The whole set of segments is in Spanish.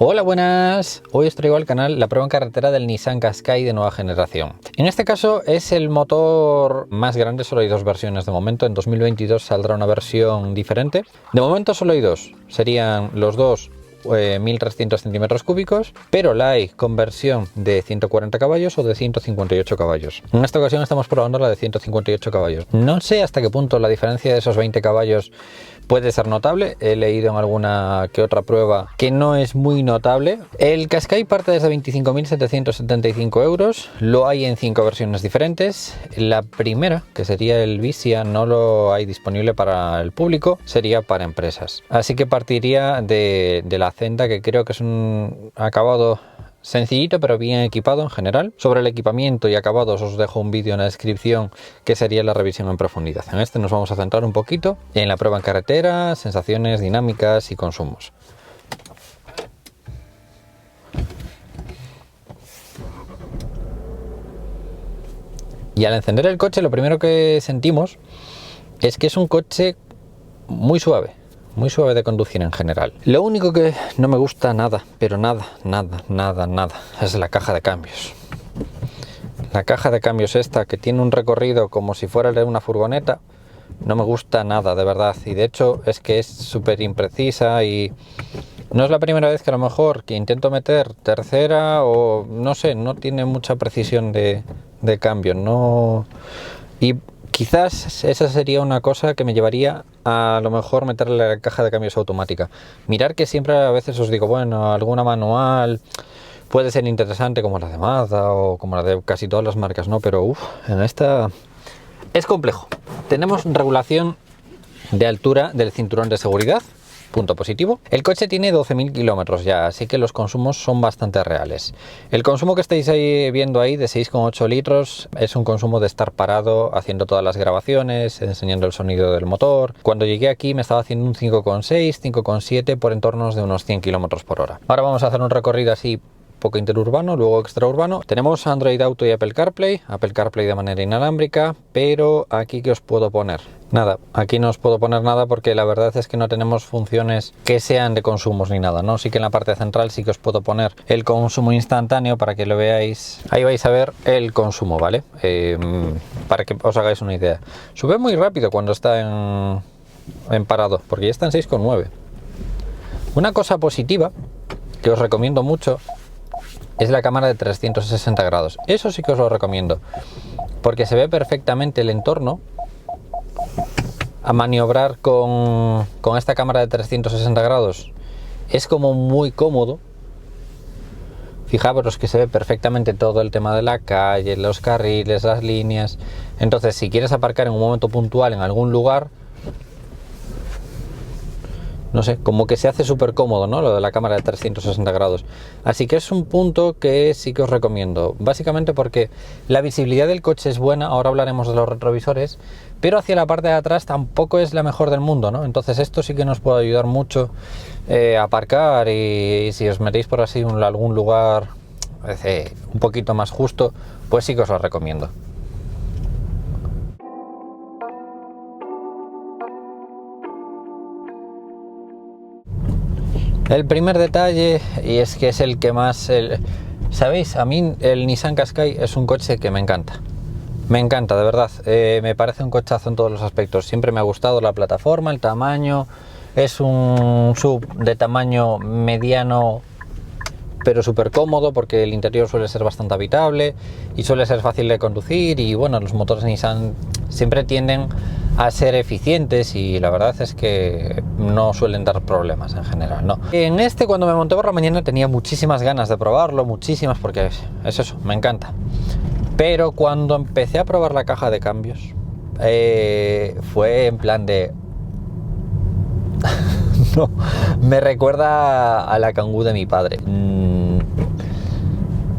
Hola, buenas. Hoy os traigo al canal la prueba en carretera del Nissan Qashqai de nueva generación. En este caso es el motor más grande, solo hay dos versiones de momento. En 2022 saldrá una versión diferente. De momento solo hay dos, serían los dos 1300 centímetros cúbicos, pero la hay con versión de 140 caballos o de 158 caballos. En esta ocasión estamos probando la de 158 caballos. No sé hasta qué punto la diferencia de esos 20 caballos puede ser notable. He leído en alguna que otra prueba que no es muy notable. El Qashqai parte desde 25.775 euros. Lo hay en 5 versiones diferentes. La primera, que sería el Visia, no lo hay disponible para el público, sería para empresas. Así que partiría de la Acenta, que creo que es un acabado sencillito pero bien equipado en general. Sobre el equipamiento y acabados os dejo un vídeo en la descripción que sería la revisión en profundidad. En este nos vamos a centrar un poquito en la prueba en carretera, sensaciones, dinámicas y consumos. Y al encender el coche lo primero que sentimos es que es un coche muy suave de conducir en general. Lo único que no me gusta nada, pero nada, es la caja de cambios. La caja de cambios esta, que tiene un recorrido como si fuera el de una furgoneta, no me gusta nada, de verdad. Y de hecho es que es súper imprecisa y no es la primera vez que a lo mejor que intento meter tercera o no sé, no tiene mucha precisión de cambio, no. Y quizás esa sería una cosa que me llevaría a lo mejor meterle la caja de cambios automática. Mirar que siempre a veces os digo, bueno, alguna manual puede ser interesante como la de Mazda o como la de casi todas las marcas, ¿no? Pero en esta es complejo. Tenemos regulación de altura del cinturón de seguridad. Punto positivo. El coche tiene 12.000 kilómetros ya, así que los consumos son bastante reales. El consumo que estáis viendo ahí de 6,8 litros es un consumo de estar parado haciendo todas las grabaciones, enseñando el sonido del motor. Cuando llegué aquí me estaba haciendo un 5,6, 5,7 por entornos de unos 100 kilómetros por hora. Ahora vamos a hacer un recorrido así poco interurbano, luego extraurbano. Tenemos Android Auto y Apple CarPlay de manera inalámbrica, pero aquí ¿qué os puedo poner? Nada, aquí no os puedo poner nada porque la verdad es que no tenemos funciones que sean de consumos ni nada, ¿no? Sí que en la parte central sí que os puedo poner el consumo instantáneo para que lo veáis. Ahí vais a ver el consumo, ¿vale? Para que os hagáis una idea. Sube muy rápido cuando está en parado, porque ya está en 6,9. Una cosa positiva que os recomiendo mucho es la cámara de 360 grados. Eso sí que os lo recomiendo, porque se ve perfectamente el entorno. A maniobrar con esta cámara de 360 grados es como muy cómodo. Fijaros que se ve perfectamente todo el tema de la calle, los carriles, las líneas. Entonces, si quieres aparcar en un momento puntual en algún lugar, no sé, como que se hace súper cómodo, ¿no? Lo de la cámara de 360 grados. Así que es un punto que sí que os recomiendo. Básicamente porque la visibilidad del coche es buena, ahora hablaremos de los retrovisores, pero hacia la parte de atrás tampoco es la mejor del mundo, ¿no? Entonces esto sí que nos puede ayudar mucho a aparcar y si os metéis por así en algún lugar un poquito más justo, pues sí que os lo recomiendo. El primer detalle, y es que es el que más... ¿Sabéis? A mí el Nissan Qashqai es un coche que me encanta. Me encanta, de verdad. Me parece un cochazo en todos los aspectos. Siempre me ha gustado la plataforma, el tamaño. Es un SUV de tamaño mediano, pero súper cómodo porque el interior suele ser bastante habitable y suele ser fácil de conducir. Y bueno, los motores Nissan siempre tienden a ser eficientes y la verdad es que no suelen dar problemas en general, ¿no? En este, cuando me monté por la mañana, tenía muchísimas ganas de probarlo, muchísimas, porque es eso, me encanta. Pero cuando empecé a probar la caja de cambios, fue en plan de... no, me recuerda a la Kangoo de mi padre.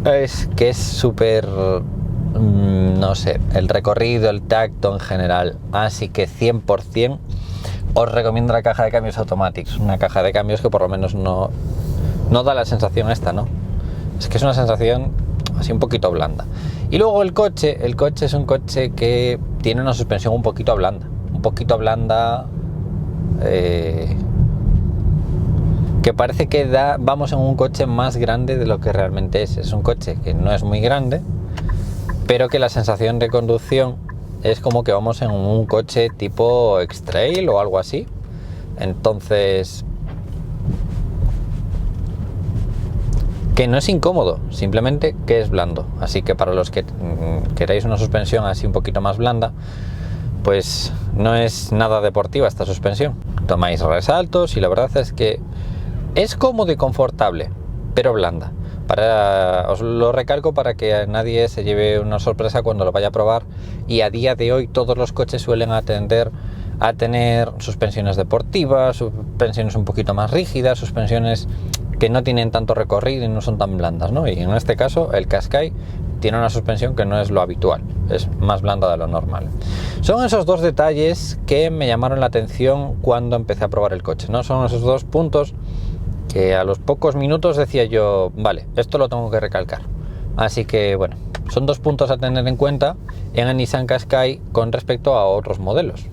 Es que es súper... no sé, el recorrido, el tacto en general, así que 100% os recomiendo la caja de cambios Automatic. Una caja de cambios que por lo menos no da la sensación esta, ¿no? Es que es una sensación así un poquito blanda. Y luego el coche es un coche que tiene una suspensión un poquito blanda, que parece que vamos en un coche más grande de lo que realmente es. Es un coche que no es muy grande, pero que la sensación de conducción es como que vamos en un coche tipo X-Trail o algo así. Entonces, que no es incómodo, simplemente que es blando. Así que para los que queráis una suspensión así un poquito más blanda, pues no es nada deportiva esta suspensión. Tomáis resaltos y la verdad es que es cómodo y confortable, pero blanda. Os lo recalco para que nadie se lleve una sorpresa cuando lo vaya a probar, y a día de hoy todos los coches suelen atender a tener suspensiones deportivas, suspensiones un poquito más rígidas, suspensiones que no tienen tanto recorrido y no son tan blandas, ¿no? Y en este caso el Qashqai tiene una suspensión que no es lo habitual, es más blanda de lo normal. Son esos dos detalles que me llamaron la atención cuando empecé a probar el coche, ¿no? Son esos dos puntos que a los pocos minutos decía yo, vale, esto lo tengo que recalcar. Así que bueno, son dos puntos a tener en cuenta en el Nissan Qashqai con respecto a otros modelos.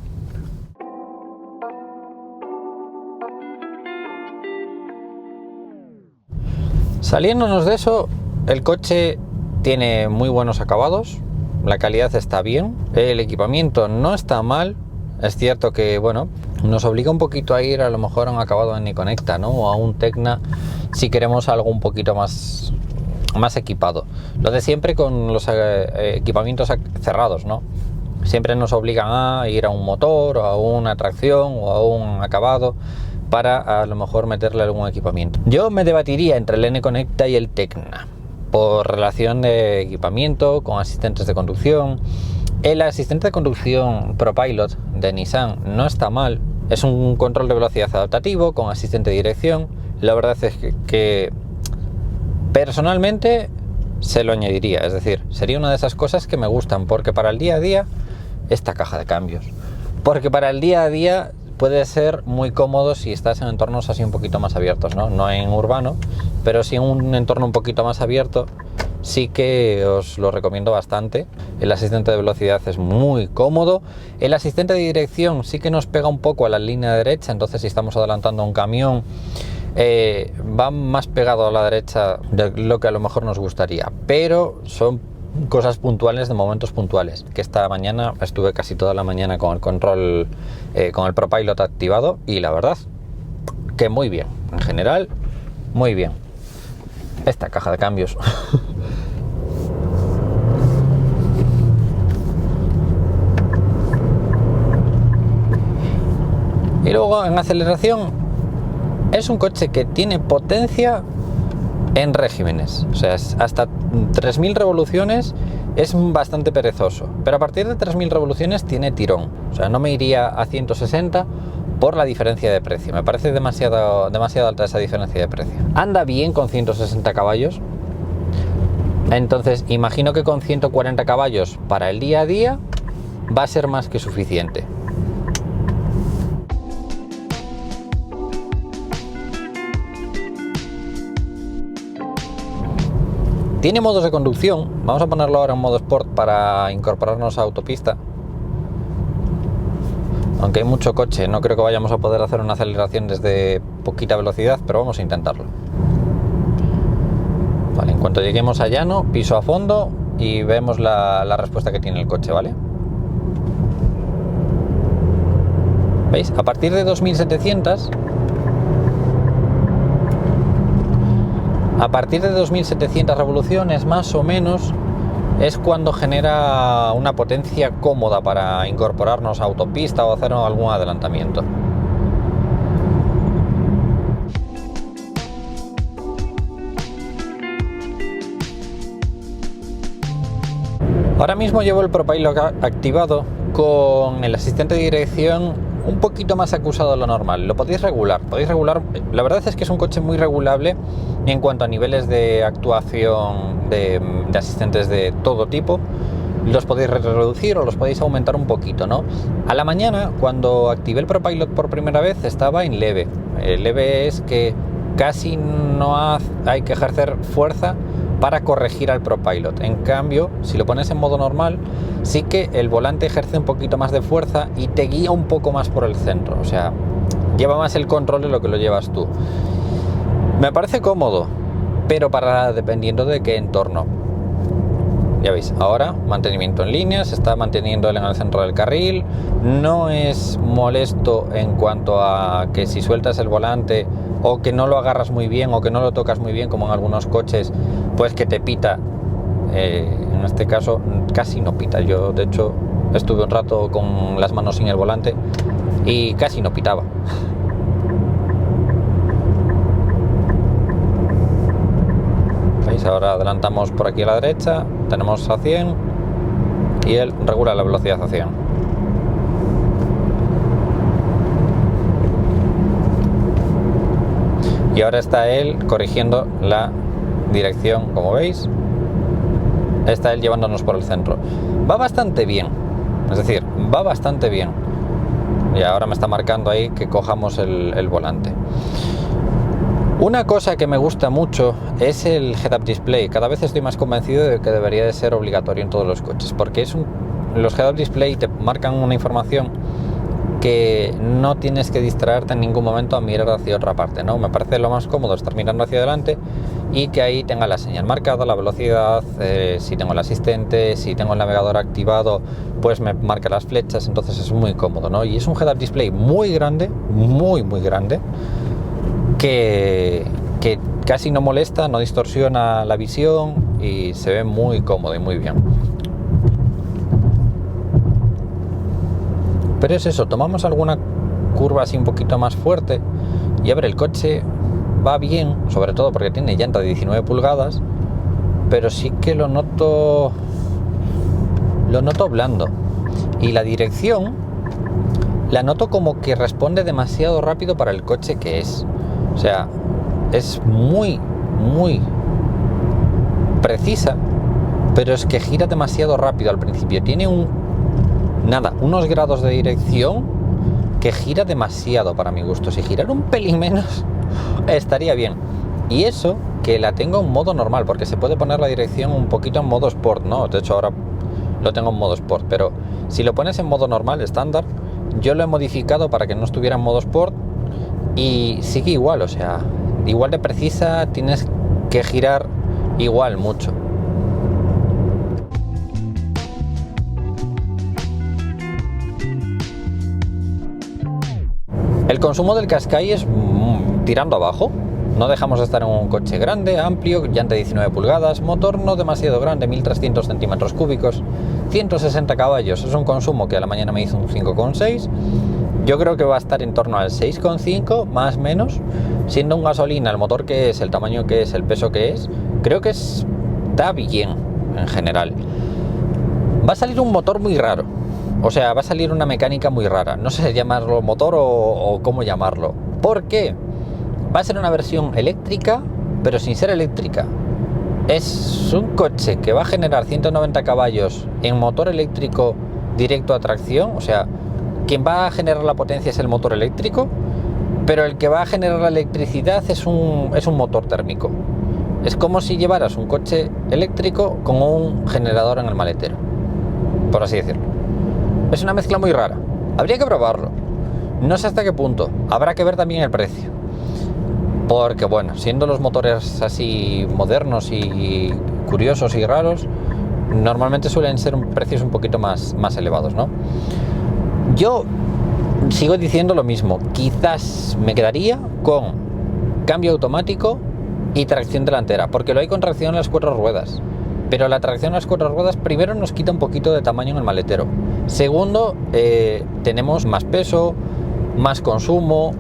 Saliéndonos de eso, el coche tiene muy buenos acabados, la calidad está bien, el equipamiento no está mal. Es cierto que, bueno, nos obliga un poquito a ir a lo mejor a un acabado en iConnecta, ¿no? O a un Tecna si queremos algo un poquito más equipado. Lo de siempre con los equipamientos cerrados, ¿no? Siempre nos obligan a ir a un motor, o a una tracción, o a un acabado, para a lo mejor meterle algún equipamiento. Yo me debatiría entre el N-Connecta y el Tecna, por relación de equipamiento, con asistentes de conducción. El asistente de conducción ProPilot de Nissan no está mal, es un control de velocidad adaptativo con asistente de dirección. La verdad es que personalmente se lo añadiría, es decir, sería una de esas cosas que me gustan, porque para el día a día, esta caja de cambios, porque para el día a día puede ser muy cómodo si estás en entornos así un poquito más abiertos, no en urbano, pero sí en un entorno un poquito más abierto. Sí que os lo recomiendo bastante. El asistente de velocidad es muy cómodo. El asistente de dirección sí que nos pega un poco a la línea derecha, entonces si estamos adelantando un camión, va más pegado a la derecha de lo que a lo mejor nos gustaría, pero son cosas puntuales, de momentos puntuales. Que esta mañana estuve casi toda la mañana con el control, con el ProPilot activado, y la verdad que muy bien, en general muy bien. Esta caja de cambios y luego en aceleración es un coche que tiene potencia en regímenes, o sea, hasta 3000 revoluciones es bastante perezoso, pero a partir de 3000 revoluciones tiene tirón. O sea, no me iría a 160 por la diferencia de precio, me parece demasiado alta esa diferencia de precio. Anda bien con 160 caballos, entonces imagino que con 140 caballos para el día a día va a ser más que suficiente. Tiene modos de conducción, vamos a ponerlo ahora en modo Sport para incorporarnos a autopista. Aunque hay mucho coche, no creo que vayamos a poder hacer una aceleración desde poquita velocidad, pero vamos a intentarlo. Vale, en cuanto lleguemos a llano, piso a fondo y vemos la respuesta que tiene el coche, ¿vale? ¿Veis? A partir de 2700... A partir de 2700 revoluciones más o menos es cuando genera una potencia cómoda para incorporarnos a autopista o hacer algún adelantamiento. Ahora mismo llevo el ProPilot activado con el asistente de dirección un poquito más acusado de lo normal. Lo podéis regular, la verdad es que es un coche muy regulable en cuanto a niveles de actuación de asistentes de todo tipo. Los podéis reducir o los podéis aumentar un poquito, ¿no? A la mañana, cuando activé el ProPilot por primera vez, estaba en leve. Leve es que casi no hay que ejercer fuerza para corregir al ProPilot. En cambio, si lo pones en modo normal, sí que el volante ejerce un poquito más de fuerza y te guía un poco más por el centro, o sea, lleva más el control de lo que lo llevas tú. Me parece cómodo, pero dependiendo de qué entorno. Ya veis, ahora mantenimiento en línea, se está manteniendo él en el centro del carril, no es molesto en cuanto a que si sueltas el volante o que no lo agarras muy bien o que no lo tocas muy bien, como en algunos coches, pues que te pita. En este caso casi no pita. Yo de hecho estuve un rato con las manos sin el volante y casi no pitaba. ¿Veis? Ahora adelantamos por aquí a la derecha, tenemos a 100 y él regula la velocidad a 100. Y ahora está él corrigiendo la dirección, como veis. Está él llevándonos por el centro. Va bastante bien, es decir, va bastante bien. Y ahora me está marcando ahí que cojamos el volante. Una cosa que me gusta mucho es el Head-Up Display. Cada vez estoy más convencido de que debería de ser obligatorio en todos los coches, porque los Head-Up Display te marcan una información que no tienes que distraerte en ningún momento a mirar hacia otra parte, ¿no? Me parece lo más cómodo estar mirando hacia adelante y que ahí tenga la señal marcada, la velocidad, si tengo el asistente, si tengo el navegador activado, pues me marca las flechas, entonces es muy cómodo, ¿no? Y es un Head-Up Display muy grande, muy grande, que casi no molesta, no distorsiona la visión y se ve muy cómodo y muy bien. Pero es eso, tomamos alguna curva así un poquito más fuerte y a ver, el coche va bien, sobre todo porque tiene llanta de 19 pulgadas, pero sí que lo noto blando. Y la dirección la noto como que responde demasiado rápido para el coche que es. O sea, es muy precisa, pero es que gira demasiado rápido al principio. Tiene unos grados de dirección que gira demasiado para mi gusto. Si girara un pelín menos estaría bien. Y eso que la tengo en modo normal, porque se puede poner la dirección un poquito en modo Sport, ¿no? De hecho ahora lo tengo en modo Sport, pero si lo pones en modo normal, estándar, yo lo he modificado para que no estuviera en modo Sport y sigue igual, o sea, igual de precisa, tienes que girar igual mucho. El consumo del Qashqai es tirando abajo. No dejamos de estar en un coche grande, amplio, llanta de 19 pulgadas, motor no demasiado grande, 1300 centímetros cúbicos, 160 caballos. Es un consumo que a la mañana me hizo un 5,6. Yo creo que va a estar en torno al 6,5, más o menos. Siendo un gasolina, el motor que es, el tamaño que es, el peso que es, creo que está bien en general. Va a salir un motor muy raro. O sea, va a salir una mecánica muy rara. No sé llamarlo motor o cómo llamarlo. ¿Por qué? Va a ser una versión eléctrica, pero sin ser eléctrica. Es un coche que va a generar 190 caballos en motor eléctrico directo a tracción. O sea, quien va a generar la potencia es el motor eléctrico, pero el que va a generar la electricidad es un motor térmico. Es como si llevaras un coche eléctrico con un generador en el maletero, por así decirlo. Es una mezcla muy rara. Habría que probarlo. No sé hasta qué punto. Habrá que ver también el precio. Porque bueno, siendo los motores así modernos y curiosos y raros, normalmente suelen ser precios un poquito más elevados, ¿no? Yo sigo diciendo lo mismo. Quizás me quedaría con cambio automático y tracción delantera, porque lo hay con tracción en las 4 ruedas. Pero la tracción en las 4 ruedas, primero, nos quita un poquito de tamaño en el maletero. Segundo, tenemos más peso, más consumo,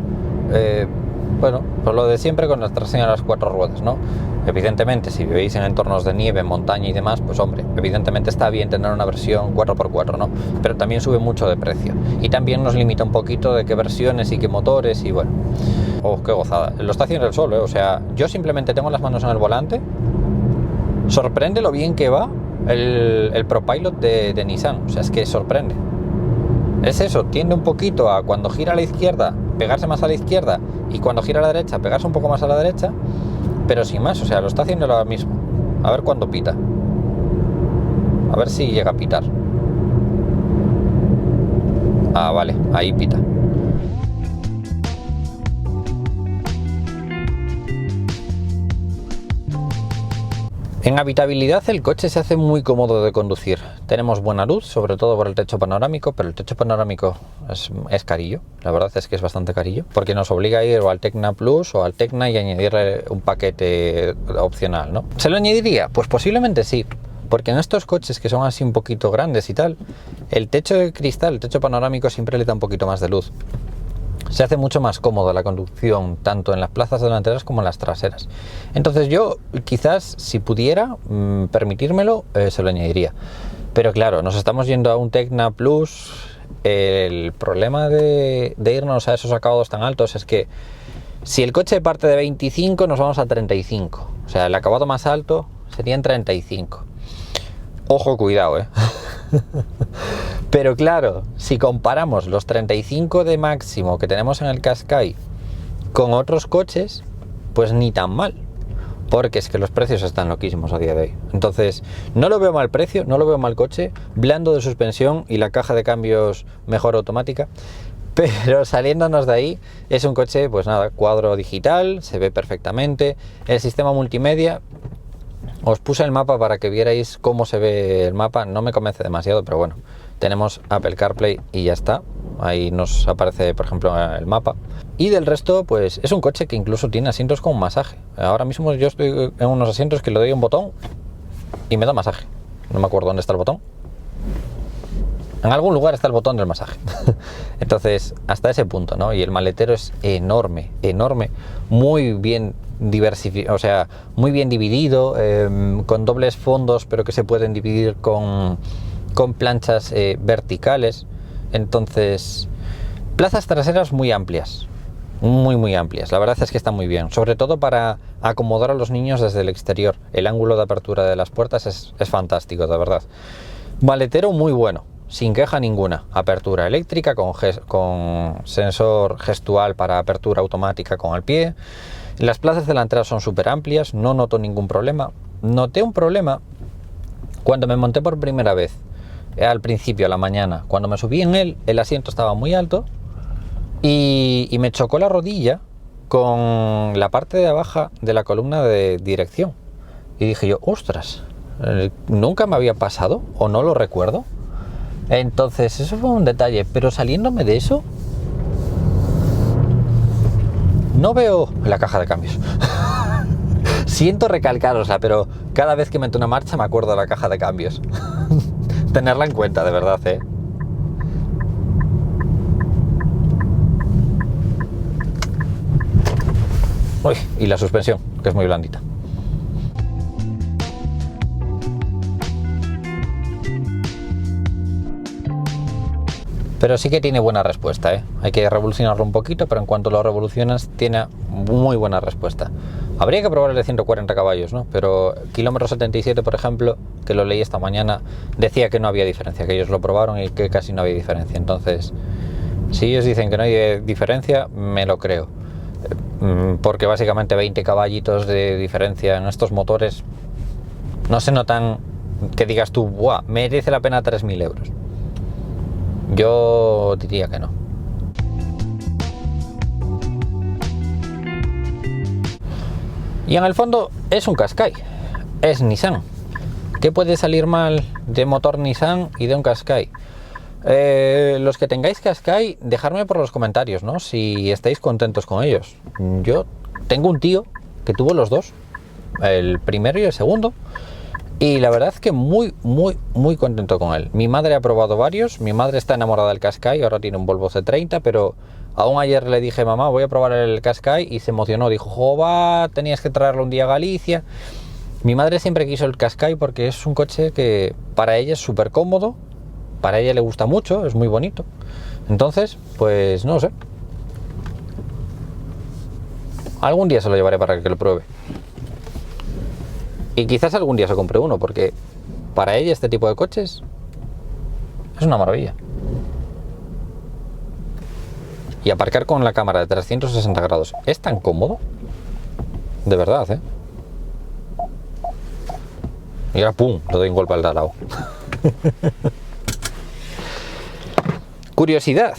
bueno, pues lo de siempre con la tracción en las 4 ruedas, ¿no? Evidentemente, si vivís en entornos de nieve, montaña y demás, pues hombre, evidentemente está bien tener una versión 4x4, ¿no? Pero también sube mucho de precio. Y también nos limita un poquito de qué versiones y qué motores y bueno. Oh, qué gozada. Lo está haciendo el sol, ¿eh? O sea, yo simplemente tengo las manos en el volante. Sorprende lo bien que va el ProPilot de Nissan. O sea, es que sorprende. Es eso, tiende un poquito a cuando gira a la izquierda, pegarse más a la izquierda, y cuando gira a la derecha, pegarse un poco más a la derecha, pero sin más, o sea, lo está haciendo ahora mismo. A ver cuándo pita. A ver si llega a pitar. Ah, vale, ahí pita. En habitabilidad el coche se hace muy cómodo de conducir. Tenemos buena luz, sobre todo por el techo panorámico, pero el techo panorámico es carillo. La verdad es que es bastante carillo, porque nos obliga a ir o al Tecna Plus o al Tecna y añadirle un paquete opcional, ¿no? ¿Se lo añadiría? Pues posiblemente sí, porque en estos coches que son así un poquito grandes y tal, el techo de cristal, el techo panorámico siempre le da un poquito más de luz. Se hace mucho más cómoda la conducción, tanto en las plazas delanteras como en las traseras. Entonces yo, quizás, si pudiera permitírmelo, se lo añadiría. Pero claro, nos estamos yendo a un Tecna Plus. El problema de irnos a esos acabados tan altos es que si el coche parte de 25, nos vamos a 35. O sea, el acabado más alto sería en 35. Ojo, cuidado, ¿eh? Pero claro, si comparamos los 35 de máximo que tenemos en el Qashqai con otros coches, pues ni tan mal, porque es que los precios están loquísimos a día de hoy. Entonces, no lo veo mal precio, no lo veo mal coche, blando de suspensión y la caja de cambios mejor automática, pero saliéndonos de ahí, es un coche, pues nada, cuadro digital, se ve perfectamente, el sistema multimedia. Os puse el mapa para que vierais cómo se ve el mapa, no me convence demasiado, pero bueno, tenemos Apple CarPlay y ya está. Ahí nos aparece, por ejemplo, el mapa. Y del resto, pues es un coche que incluso tiene asientos con masaje. Ahora mismo yo estoy en unos asientos que le doy un botón y me da masaje. No me acuerdo dónde está el botón. En algún lugar está el botón del masaje. Entonces, hasta ese punto, ¿no? Y el maletero es enorme, enorme, muy bien diversificado, o sea, muy bien dividido, con dobles fondos, pero que se pueden dividir con planchas verticales. Entonces, plazas traseras muy amplias, muy amplias. La verdad es que está muy bien, sobre todo para acomodar a los niños desde el exterior. El ángulo de apertura de las puertas es fantástico, de verdad. Maletero muy bueno, sin queja ninguna. Apertura eléctrica con sensor gestual para apertura automática con el pie. Las plazas delanteras son súper amplias, no noto ningún problema. Noté un problema cuando me monté por primera vez, al principio, a la mañana. Cuando me subí en él, el asiento estaba muy alto y me chocó la rodilla con la parte de abajo de la columna de dirección. Y dije yo, ostras, nunca me había pasado o no lo recuerdo. Entonces eso fue un detalle, pero saliéndome de eso no veo la caja de cambios. Siento recalcarosla, pero cada vez que meto una marcha me acuerdo de la caja de cambios. Tenerla en cuenta, de verdad, ¿eh? Uy, y la suspensión, que es muy blandita. Pero sí que tiene buena respuesta, ¿eh? Hay que revolucionarlo un poquito, pero en cuanto lo revolucionas, tiene muy buena respuesta. Habría que probar el de 140 caballos, ¿no? Pero kilómetro 77, por ejemplo, que lo leí esta mañana, decía que no había diferencia, que ellos lo probaron y que casi no había diferencia. Entonces, si ellos dicen que no hay diferencia, me lo creo. Porque básicamente 20 caballitos de diferencia en estos motores no se notan que digas tú, ¡buah! Merece la pena 3.000 euros. Yo diría que no. Y en el fondo es un Qashqai, es Nissan. ¿Qué puede salir mal de motor Nissan y de un Qashqai? Los que tengáis Qashqai, dejadme por los comentarios, ¿no? Si estáis contentos con ellos. Yo tengo un tío que tuvo los dos, el primero y el segundo, y la verdad es que muy contento con él. Mi madre ha probado varios, mi madre está enamorada del Qashqai, ahora tiene un Volvo C30, pero aún ayer le dije, mamá, voy a probar el Qashqai, y se emocionó, dijo, jova, tenías que traerlo un día a Galicia. Mi madre siempre quiso el Qashqai porque es un coche que para ella es súper cómodo, para ella le gusta mucho, es muy bonito. Entonces, pues no sé. Algún día se lo llevaré para que lo pruebe. Y quizás algún día se compre uno, porque para ella este tipo de coches es una maravilla. Y aparcar con la cámara de 360 grados es tan cómodo. De verdad, ¿eh? Y ahora ¡pum! Le doy un golpe al lado. Curiosidad,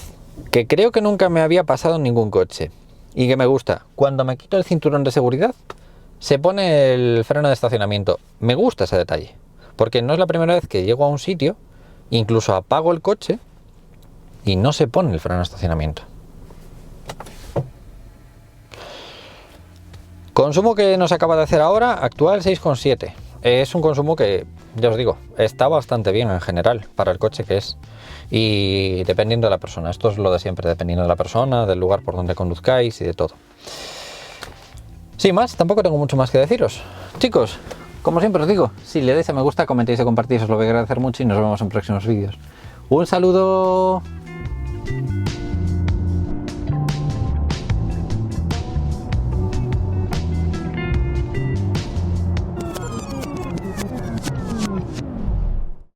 que creo que nunca me había pasado en ningún coche y que me gusta. Cuando me quito el cinturón de seguridad, se pone el freno de estacionamiento. Me gusta ese detalle, porque no es la primera vez que llego a un sitio, incluso apago el coche y no se pone el freno de estacionamiento. Consumo que nos acaba de hacer ahora, actual 6,7. Es un consumo que, ya os digo, está bastante bien en general para el coche que es. Y dependiendo de la persona, esto es lo de siempre, dependiendo de la persona, del lugar por donde conduzcáis y de todo. Sin más, tampoco tengo mucho más que deciros. Chicos, como siempre os digo, si le dais a me gusta, comentéis y compartís, os lo voy a agradecer mucho y nos vemos en próximos vídeos. ¡Un saludo!